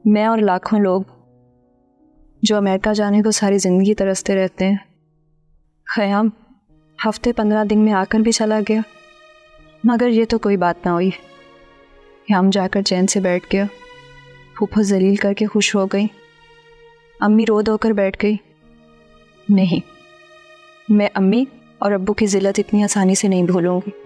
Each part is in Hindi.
मैं और लाखों लोग जो अमेरिका जाने को सारी ज़िंदगी तरसते रहते हैं, ख़याम हफ्ते 15 दिन में आकर भी चला गया। मगर ये तो कोई बात ना हुई। ख़याम जाकर चैन से बैठ गया, फूफा जलील करके खुश हो गई, अम्मी रो धोकर बैठ गई। नहीं, मैं अम्मी और अब्बू की ज़िल्लत इतनी आसानी से नहीं भूलूंगी।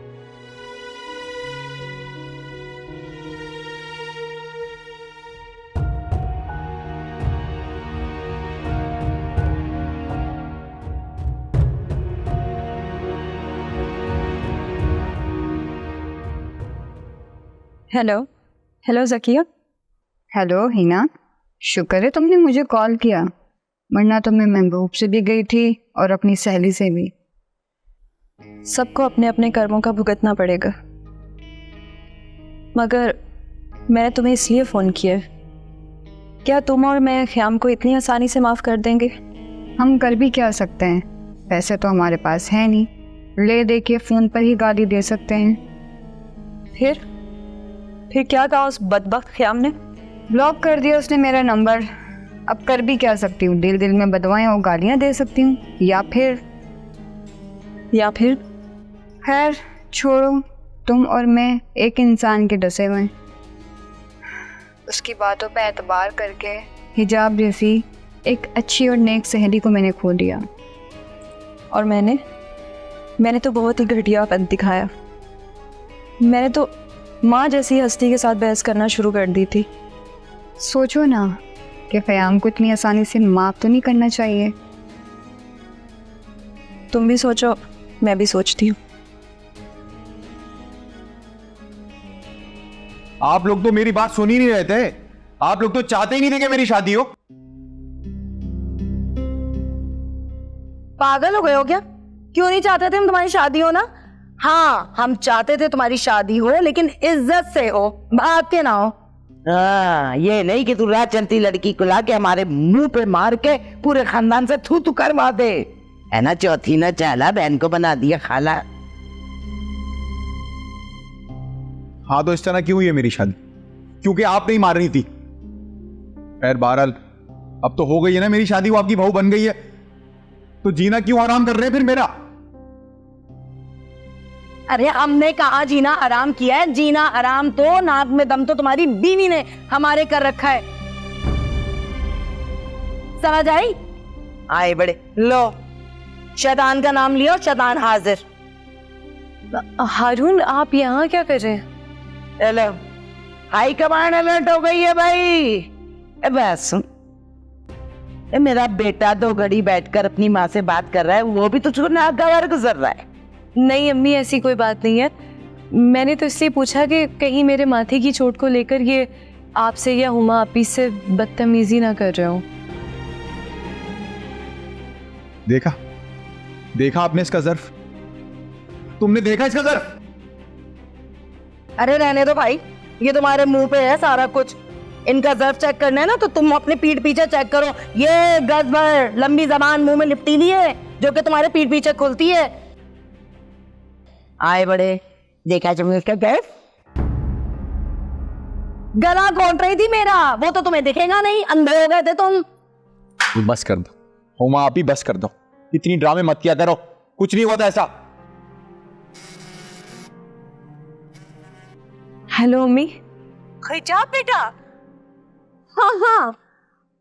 Hello hello Zakia. Hello Hina, शुक्र है तुमने मुझे कॉल किया, वरना तो मैं महबूब से भी गई थी और अपनी सहेली से भी। सबको अपने अपने कर्मों का भुगतना पड़ेगा, मगर मैंने तुम्हें इसलिए फ़ोन किया, क्या तुम और मैं ख़याम को इतनी आसानी से माफ़ कर देंगे? हम कर भी क्या सकते हैं, पैसे तो हमारे पास है नहीं, ले दे के फ़ोन पर ही गाली दे सकते हैं। फिर क्या कहा उस बदबख्त ख़याम ने? ब्लॉक कर दिया उसने मेरा नंबर। अब कर भी क्या सकती हूँ, दिल दिल में बदवाएं और गालियाँ दे सकती हूँ, या फिर खैर छोड़ो, तुम और मैं एक इंसान के डसे हुए हैं। उसकी बातों पे एतबार करके हिजाब जैसी एक अच्छी और नेक सहेली को मैंने खो दिया। और मैंने तो बहुत ही घटियापन दिखाया। मैंने तो माँ जैसी हस्ती के साथ बहस करना शुरू कर दी थी। सोचो ना कि ख़याम को इतनी आसानी से माफ़ तो नहीं करना चाहिए। तुम भी सोचो, मैं भी सोचती हूँ। आप लोग तो मेरी बात सुन ही नहीं रहे थे। आप लोग तो चाहते ही नहीं थे कि मेरी शादी हो। पागल हो गए हो क्या? क्यों नहीं चाहते थे हम तुम्हारी शादी हो ना? हाँ, हम चाहते थे तुम्हारी शादी हो, लेकिन इज्जत से हो, भाग के ना हो। हाँ, ये नहीं कि तू रात चलती लड़की को ला के हमारे मुंह पे मार के पूरे खानदान से थू थू करवा दे, है ना? चौथी न चाला बहन को बना दिया खाला। हाँ, तो इस तरह क्यों हुई है मेरी शादी? क्योंकि आप नहीं मारनी थी। खैर बहरहाल अब तो हो गई है ना मेरी शादी, वो आपकी बहू बन गई है, तो जीना क्यों आराम कर रहे हैं फिर मेरा? अरे हमने कहा जीना आराम किया है? जीना आराम तो नाक में दम तो तुम्हारी बीवी ने हमारे कर रखा है, समझ आई? आए बड़े लो, शैतान का नाम लियो, शैतान हाजिर। हारून, आप यहाँ क्या कर रहे हैं? हेलो, हाई कमांड अलर्ट हो गई है भाई। बस सुन, मेरा बेटा 2 घड़ी बैठकर अपनी माँ से बात कर रहा है, वो भी तुझको नाक गवार गुजर रहा है। नहीं अम्मी, ऐसी कोई बात नहीं है। मैंने तो इसलिए पूछा कि कहीं मेरे माथे की चोट को लेकर ये आपसे या हुमा आपी से बदतमीजी ना कर रहे हो। देखा आपने इसका ज़र्फ? तुमने देखा इसका ज़र्फ? अरे रहने दो भाई, ये तुम्हारे मुंह पे है सारा कुछ। इनका ज़र्फ चेक करना है ना तो तुम अपने पीठ पीछे चेक करो। ये गज भर लंबी जबान मुंह में लिपटी ली है जो कि तुम्हारे पीठ पीछे खुलती है। आए बड़े, देखा तुमने उसका ज़र्फ? गला घोंट रही थी मेरा, वो तो तुम्हें दिखेगा नहीं, अंधे हो गए थे तुम। बस कर दो हुमा आपी, बस कर दो, इतनी ड्रामे मत किया करो, कुछ नहीं हुआ था ऐसा। हेलो अम्मी। हिजाब बेटा। हाँ,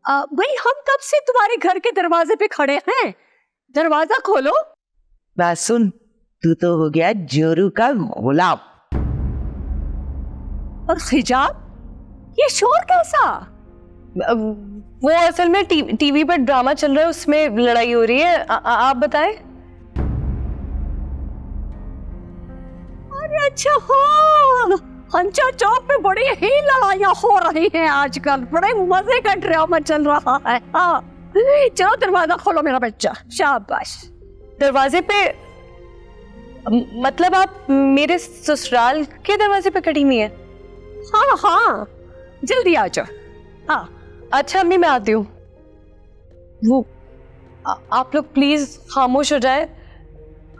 भाई हम कब से तुम्हारे घर के दरवाजे पे खड़े हैं, दरवाजा खोलो। बस सुन, तू तो हो गया जोरू का गुलाम। और हिजाब, ये शोर कैसा? वो असल में टीवी पर ड्रामा चल रहा है, उसमें लड़ाई हो रही है। आप बताएं। अरे अच्छा, हाँ, हंचा चौक पे बड़ी ही लड़ाइयाँ हो रही हैं आजकल, बड़े मजे का ड्रामा चल रहा है। हाँ, चलो दरवाजा खोलो मेरा बच्चा, शाबाश। दरवाजे पे मतलब आप मेरे ससुराल के दरवाजे पे खड़ी हुई है? हाँ, जल्दी आ जाओ। हाँ अच्छा अम्मी, मैं आती हूँ। वो आप लोग प्लीज खामोश हो जाए।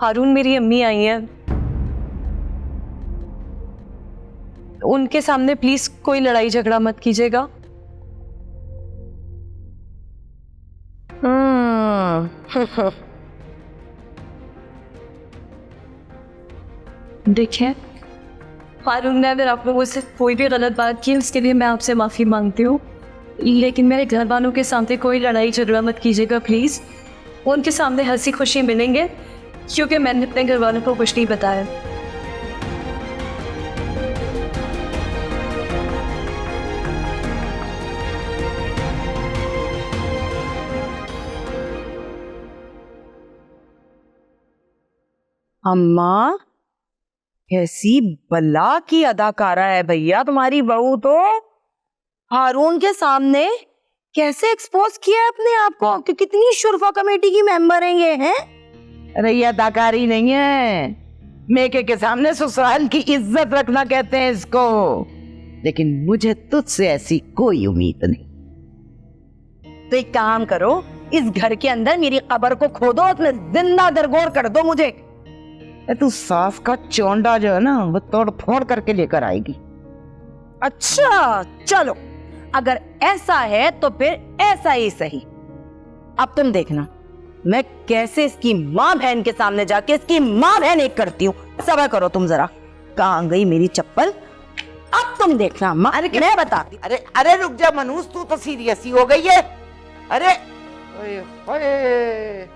हारून, मेरी अम्मी आई हैं, उनके सामने प्लीज कोई लड़ाई झगड़ा मत कीजिएगा। देखिए हारून ने अगर आप लोगों से कोई भी गलत बात की उसके लिए मैं आपसे माफ़ी मांगती हूँ, लेकिन मेरे घर वालों के सामने कोई लड़ाई झगड़ा मत कीजिएगा प्लीज़। उनके सामने हंसी खुशी मिलेंगे क्योंकि मैंने अपने घर वालों को कुछ नहीं बताया। अम्मा कैसी बला की अदाकारा है भैया तुम्हारी बहू तो। हारून के सामने कैसे एक्सपोज किया है अपने आप को कि कितनी शुरफा कमेटी की मेंबर हैं ये हैं। अरे ये अदाकारी नहीं है, मेके के सामने ससुराल की इज्जत रखना कहते हैं इसको। लेकिन मुझे तुझसे ऐसी कोई उम्मीद नहीं। तो एक काम करो, इस घर के अंदर मेरी कब्र को खोदो और उसमें जिंदा दरगोर कर दो मुझे। तू सास का चौंडा जो है ना वो तोड़ फोड़ करके लेकर आएगी। अच्छा चलो, अगर ऐसा है तो फिर ऐसा ही सही। अब तुम देखना मैं कैसे इसकी माँ बहन के सामने जाके इसकी माँ बहन एक करती हूँ। सब्र करो तुम जरा। कहाँ गई मेरी चप्पल? अब तुम देखना माँ, अरे मैं बताती। अरे अरे रुक जा मनूस, तू तो सीरियस ही हो गई है। अरे ओए, ओए।